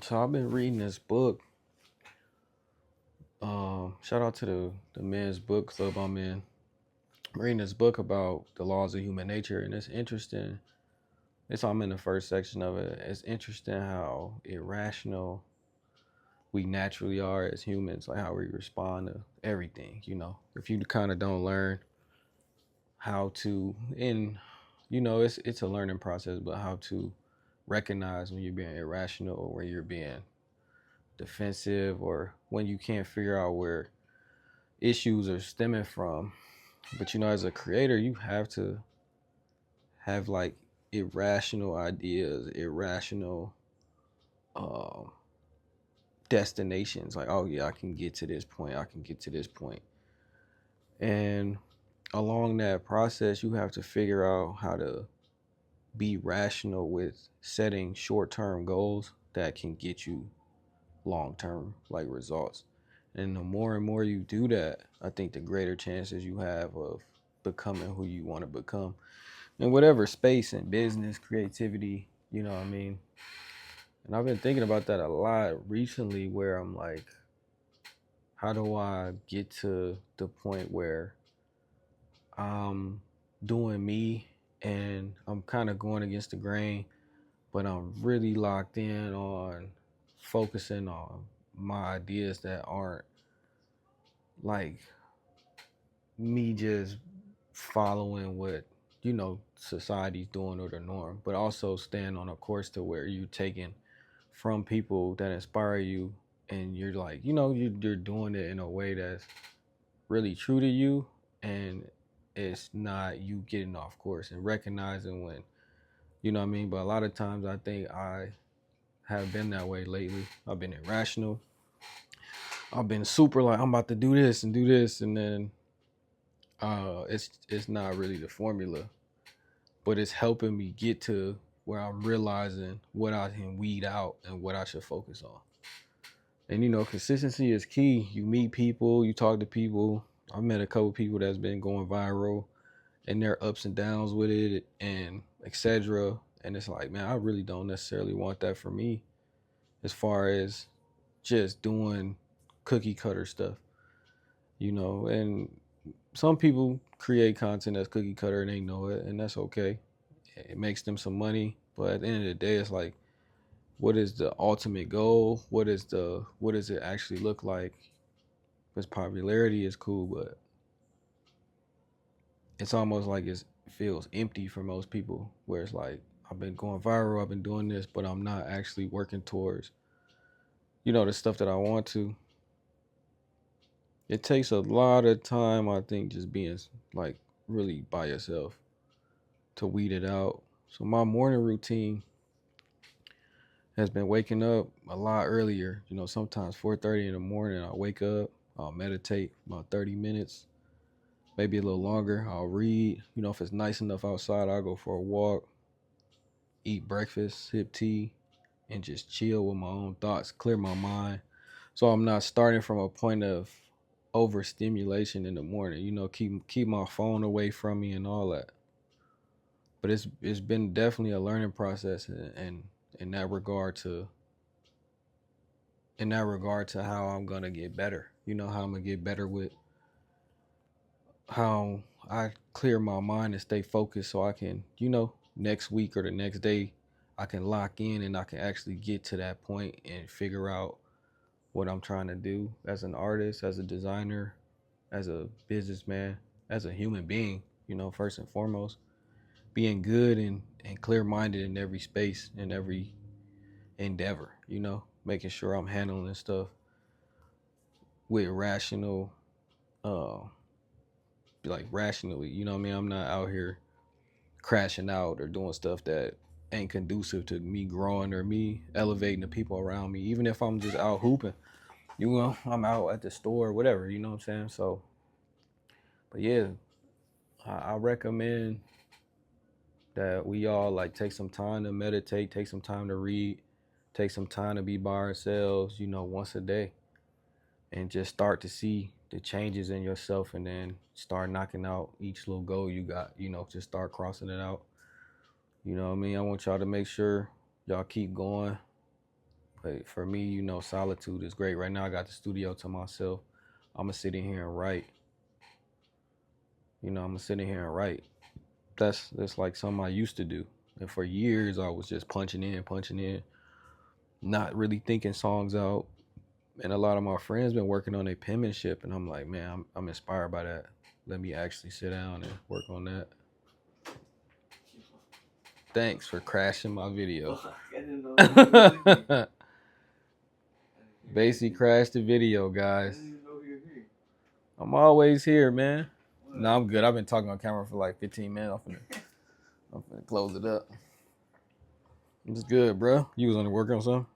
So I've been reading this book. Shout out to the men's book club I'm in. I'm reading this book about the laws of human nature, and it's interesting. I'm in the first section of it. It's interesting how irrational we naturally are as humans, like how we respond to everything. If you kind of don't learn how to, and it's a learning process, but how to recognize when you're being irrational or when you're being defensive or when you can't figure out where issues are stemming from. But as a creator, you have to have like irrational ideas, irrational um destinations. Like, oh yeah, I can get to this point, I can get to this point. And along that process, you have to figure out how to be rational with setting short-term goals that can get you long-term like results. And the more and more you do that, I think the greater chances you have of becoming who you want to become in whatever space, in business, creativity, you know what I mean? And I've been thinking about that a lot recently where I'm like, how do I get to the point where I'm doing me and I'm kind of going against the grain, but I'm really locked in on focusing on my ideas that aren't like me just following what society's doing or the norm, but also staying on a course to where you're taking from people that inspire you, and you're like you're doing it in a way that's really true to you, and it's not you getting off course and recognizing when what I mean. But a lot of times I think I have been that way lately. I've been irrational. I've been super like I'm about to do this and do this, and then it's not really the formula, but it's helping me get to where I'm realizing what I can weed out and what I should focus on. And consistency is key. You meet people, you talk to people. I've met a couple people that's been going viral and their ups and downs with it and etc. And it's like, man, I really don't necessarily want that for me as far as just doing cookie cutter stuff, and some people create content that's cookie cutter and they know it, and that's okay. It makes them some money, but at the end of the day, it's like, what is the ultimate goal? What does it actually look like? Because popularity is cool, but it's almost like it feels empty for most people. Where it's like, I've been going viral, I've been doing this, but I'm not actually working towards the stuff that I want to. It takes a lot of time, I think, just being like really by yourself to weed it out. So my morning routine has been waking up a lot earlier. Sometimes 4:30 in the morning. I'll wake up, I'll meditate about 30 minutes, maybe a little longer. I'll read. If it's nice enough outside, I'll go for a walk, eat breakfast, sip tea, and just chill with my own thoughts, clear my mind. So I'm not starting from a point of overstimulation in the morning. Keep my phone away from me and all that. But it's been definitely a learning process, and in that regard to how I'm gonna get better. How I'm gonna get better with how I clear my mind and stay focused so I can, next week or the next day, I can lock in and I can actually get to that point and figure out what I'm trying to do as an artist, as a designer, as a businessman, as a human being, first and foremost. Being good and clear minded in every space, in every endeavor, making sure I'm handling stuff with rational, uh, like rationally, what I mean? I'm not out here crashing out or doing stuff that ain't conducive to me growing or me elevating the people around me. Even if I'm just out hooping, I'm out at the store, whatever, you know what I'm saying? So, but yeah, I recommend that we all like take some time to meditate, take some time to read, take some time to be by ourselves, once a day, and just start to see the changes in yourself, and then start knocking out each little goal you got, just start crossing it out. You know what I mean? I want y'all to make sure y'all keep going, But for me, you know, solitude is great. Right now, I got the studio to myself. I'm gonna sit in here and write. You know, I'm gonna sit in here and write. That's like something I used to do. And for years, I was just punching in, not really thinking songs out. And a lot of my friends been working on their penmanship, and I'm like, man, I'm inspired by that. Let me actually sit down and work on that. Thanks for crashing my video. Basically crashed the video, guys. I'm always here, man. No, I'm good. I've been talking on camera for like 15 minutes. I'm finna close it up. It's good, bro. You was on the work on something?